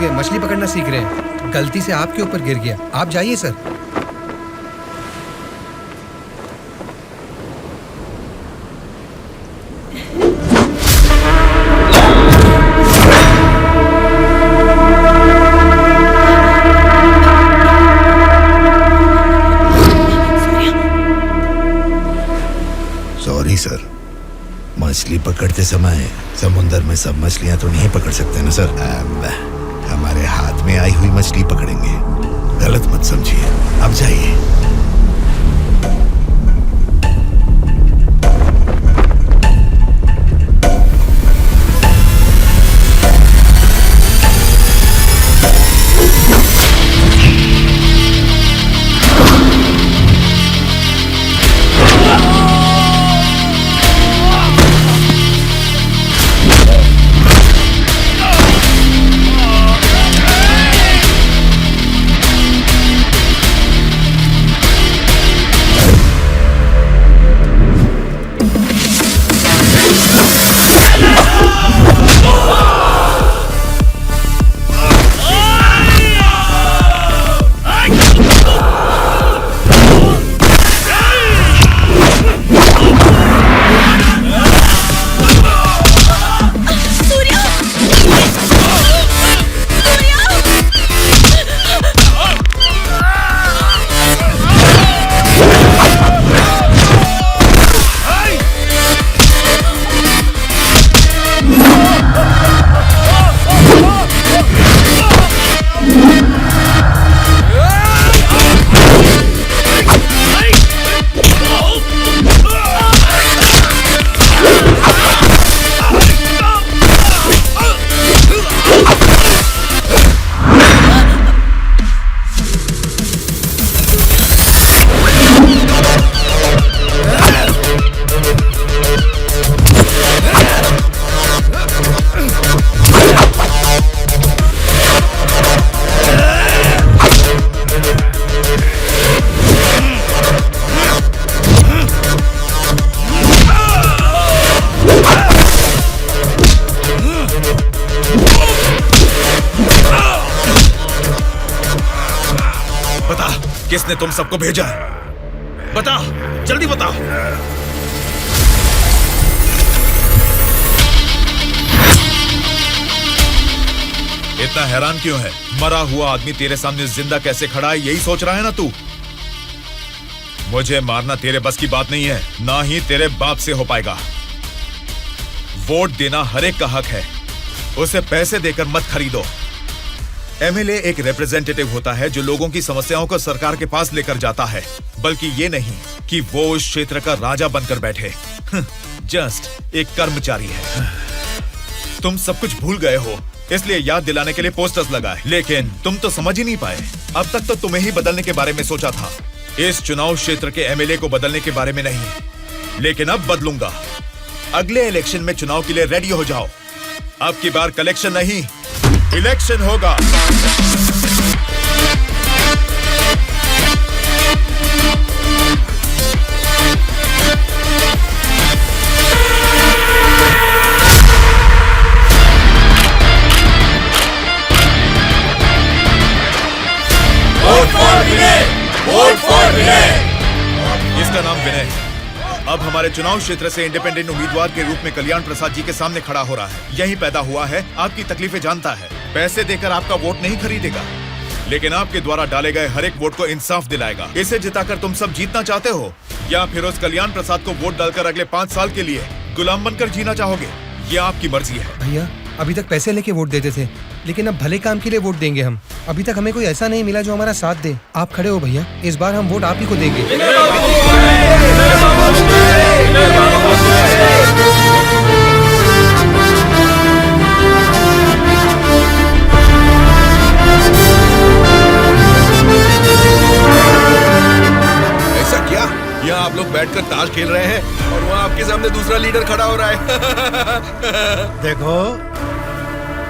गए, मछली पकड़ना सीख रहे हैं। गलती से आपके ऊपर गिर गया। आप जाइए सर। सॉरी सर, मछली पकड़ते समय समुंदर में सब मछलियां तो नहीं पकड़ सकते ना सर। हमारे हाथ में आई हुई मछली पकड़ेंगे, गलत मत समझिए। अब जाइए। किसने तुम सबको भेजा है? बता, जल्दी बता। इतना हैरान क्यों है? मरा हुआ आदमी तेरे सामने जिंदा कैसे खड़ा है, यही सोच रहा है ना तू? मुझे मारना तेरे बस की बात नहीं है, ना ही तेरे बाप से हो पाएगा। वोट देना हर एक का हक है, उसे पैसे देकर मत खरीदो। एमएलए एक रिप्रेजेंटेटिव होता है जो लोगों की समस्याओं को सरकार के पास लेकर जाता है, बल्कि ये नहीं कि वो उस क्षेत्र का राजा बनकर बैठे। जस्ट एक कर्मचारी है। तुम सब कुछ भूल गए हो, इसलिए याद दिलाने के लिए पोस्टर्स लगाए, लेकिन तुम तो समझ ही नहीं पाए। अब तक तो तुम्हें ही बदलने के बारे में सोचा था, इस चुनाव क्षेत्र के एमएलए को बदलने के बारे में नहीं। लेकिन अब बदलूंगा। अगले इलेक्शन में चुनाव के लिए रेडी हो जाओ। अब की बार कलेक्शन नहीं, इलेक्शन होगा। Vote for Vinay, vote for Vinay. इसका नाम विनय है। अब हमारे चुनाव क्षेत्र से इंडिपेंडेंट उम्मीदवार के रूप में कल्याण प्रसाद जी के सामने खड़ा हो रहा है। यही पैदा हुआ है, आपकी तकलीफें जानता है। पैसे देकर आपका वोट नहीं खरीदेगा, लेकिन आपके द्वारा डाले गए हर एक वोट को इंसाफ दिलाएगा। इसे जिताकर तुम सब जीतना चाहते हो, या फिर उस कल्याण प्रसाद को वोट डालकर अगले 5 साल के लिए गुलाम बनकर जीना चाहोगे? ये आपकी मर्जी है। भैया, अभी तक पैसे लेके वोट देते थे, लेकिन अब भले काम के लिए वोट देंगे हम। अभी तक हमें कोई ऐसा नहीं मिला जो हमारा साथ दे। आप खड़े हो भैया, इस बार हम वोट आप ही को देंगे। ऐसा क्या? यहाँ आप लोग बैठकर ताश खेल रहे हैं और वहाँ आपके सामने दूसरा लीडर खड़ा हो रहा है। देखो,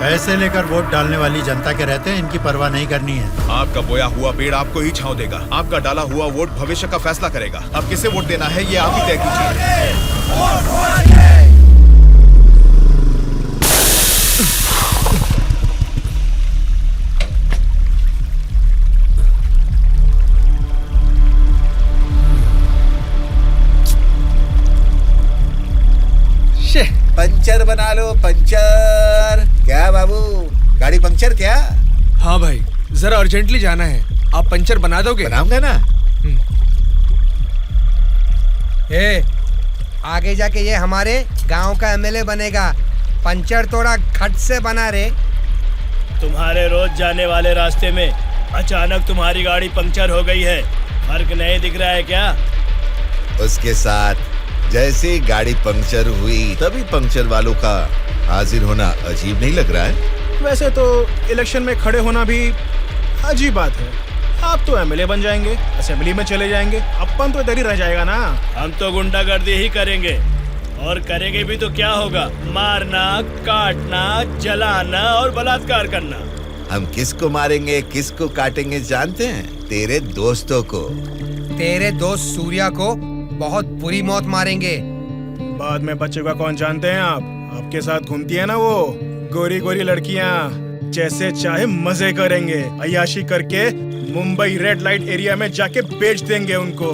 पैसे लेकर वोट डालने वाली जनता के रहते हैं, इनकी परवाह नहीं करनी है। आपका बोया हुआ पेड़ आपको ही छांव देगा। आपका डाला हुआ वोट भविष्य का फैसला करेगा। अब किसे वोट देना है, ये आप ही तय कीजिए। पंचर बना लो, पंचर। क्या बाबू, गाड़ी पंचर क्या? हाँ भाई, जरा अर्जेंटली जाना है, आप पंचर बना दोगे? बनाऊंगा ना। ए, आगे जाके ये हमारे गांव का एमएलए बनेगा। पंचर थोड़ा खट से बना रे। तुम्हारे रोज जाने वाले रास्ते में अचानक तुम्हारी गाड़ी पंक्चर हो गई है, फर्क नहीं दिख रहा है क्या? उसके साथ जैसे ही गाड़ी पंक्चर हुई तभी पंक्चर वालों का हाजिर होना अजीब नहीं लग रहा है? वैसे तो इलेक्शन में खड़े होना भी अजीब बात है। आप तो एमएलए बन जाएंगे, असेंबली में चले जाएंगे, अपन तो इधर ही रह जाएगा ना। हम तो गुंडागर्दी ही करेंगे, और करेंगे भी तो क्या होगा? मारना, काटना, जलाना और बलात्कार करना। हम किसको मारेंगे, किसको काटेंगे जानते हैं? तेरे दोस्तों को। तेरे दोस्त सूर्या को बहुत बुरी मौत मारेंगे। बाद में बच्चे का कौन जानते हैं आप? आपके साथ घूमती है ना वो गोरी गोरी लड़कियां, जैसे चाहे मजे करेंगे, अय्याशी करके मुंबई रेड लाइट एरिया में जाके बेच देंगे उनको।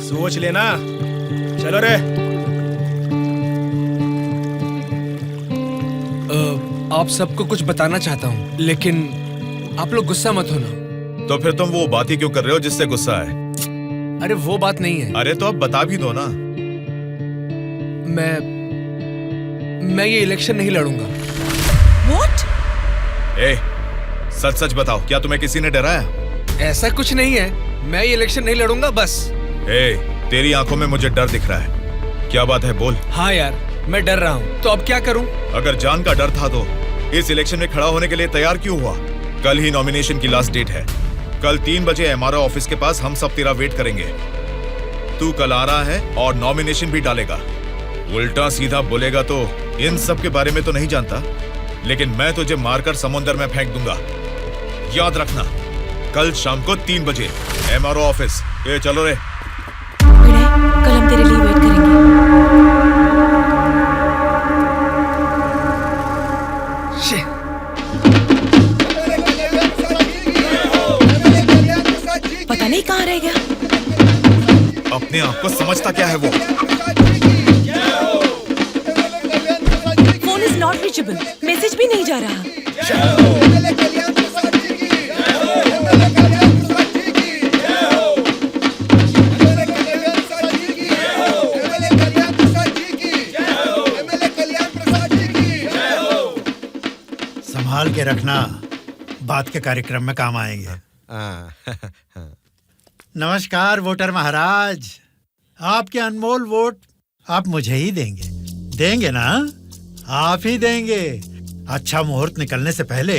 सोच लेना। चलो रे। आप सबको कुछ बताना चाहता हूँ, लेकिन आप लोग गुस्सा मत होना। तो फिर तुम वो बात ही क्यों कर रहे हो जिससे गुस्सा है? अरे वो बात नहीं है। अरे तो अब बता भी दो ना। मैं ये इलेक्शन नहीं लड़ूंगा। What? ए, सच सच बताओ, क्या तुम्हें किसी ने डराया? ऐसा कुछ नहीं है, मैं ये इलेक्शन नहीं लड़ूंगा बस। ए, तेरी आंखों में मुझे डर दिख रहा है। क्या बात है, बोल। हाँ यार, मैं डर रहा हूँ, तो अब क्या करूँ? अगर जान का डर था तो इस इलेक्शन में खड़ा होने के लिए तैयार क्यों हुआ? कल ही नॉमिनेशन की लास्ट डेट है। कल 3 बजे एमआरओ ऑफिस के पास हम सब तेरा वेट करेंगे। तू कल आ रहा है और नॉमिनेशन भी डालेगा। उल्टा सीधा बोलेगा तो इन सब के बारे में तो नहीं जानता, लेकिन मैं तुझे मारकर समुंदर में फेंक दूंगा। याद रखना, कल शाम को 3 बजे एमआरओ ऑफिस। ये चलो रे। विनय, कल हम तेरे लिए वेट करेंगे। पता नहीं कहाँ रह गया। अपने आप को समझता क्या है वो? Phone is not reachable, message भी नहीं जा रहा। संभाल के रखना, बात के कार्यक्रम में काम आएंगे। नमस्कार वोटर महाराज, आपके अनमोल वोट आप मुझे ही देंगे। देंगे ना? आप ही देंगे। अच्छा मुहूर्त निकलने से पहले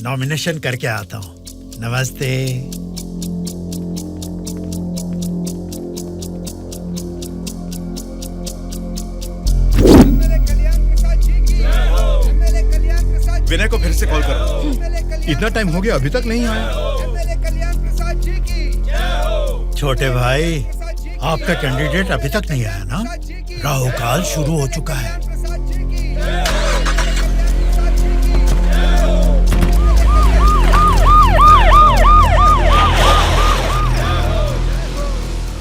नॉमिनेशन करके आता हूँ। नमस्ते। विनय को फिर से कॉल करो। इतना टाइम हो गया, अभी तक नहीं आया। छोटे भाई, आपका कैंडिडेट अभी तक नहीं आया ना? राहु काल शुरू हो चुका है।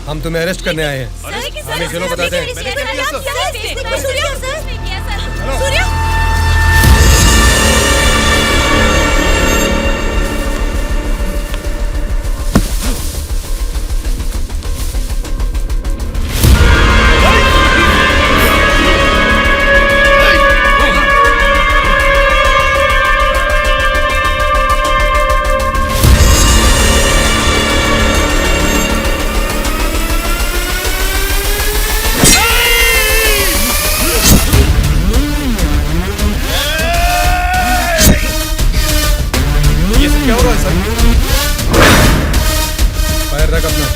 हम तुम्हें अरेस्ट करने आए हैं। हमें चलो बताते हैं। पैर रख अपना।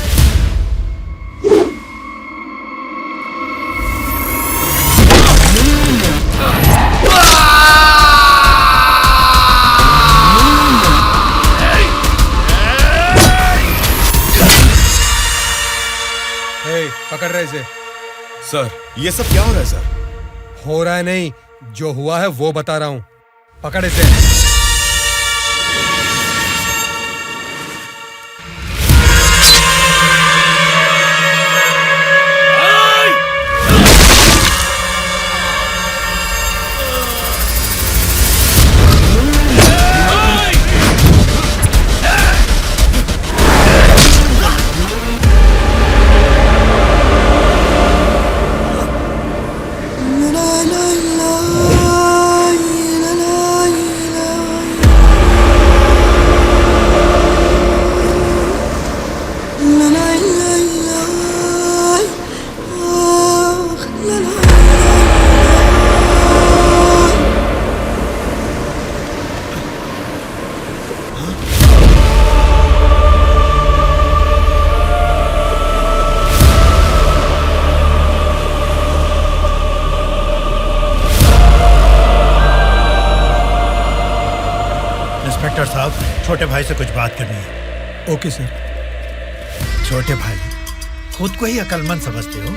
पकड़ रहे इसे। सर, ये सब क्या हो रहा है सर? हो रहा है नहीं, जो हुआ है वो बता रहा हूँ। पकड़ इसे। छोटे भाई से कुछ बात करनी है। Okay sir. छोटे भाई, खुद को ही अकलमंद समझते हो,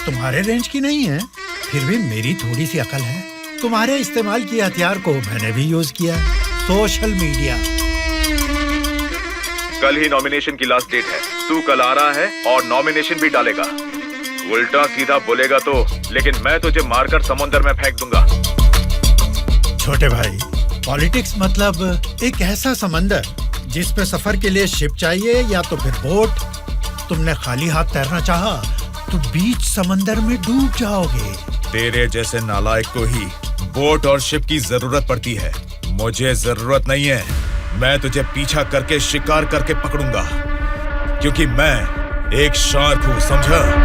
तुम्हारे रेंज की नहीं है, फिर भी मेरी थोड़ी सी अकल है। तुम्हारे इस्तेमाल किए हथियार को मैंने भी यूज किया, सोशल मीडिया। कल ही नॉमिनेशन की लास्ट डेट है। तू कल आ रहा है और नॉमिनेशन भी डालेगा। उल्टा सीधा बोलेगा तो, लेकिन मैं तुझे मारकर समुद्र में फेंक दूंगा। छोटे भाई, पॉलिटिक्स मतलब एक ऐसा समंदर जिस पे सफर के लिए शिप चाहिए या तो फिर बोट। तुमने खाली हाथ तैरना चाहा तो बीच समंदर में डूब जाओगे। तेरे जैसे नालायक को ही बोट और शिप की जरूरत पड़ती है, मुझे जरूरत नहीं है। मैं तुझे पीछा करके शिकार करके पकड़ूंगा, क्योंकि मैं एक शार्क हूं, समझा?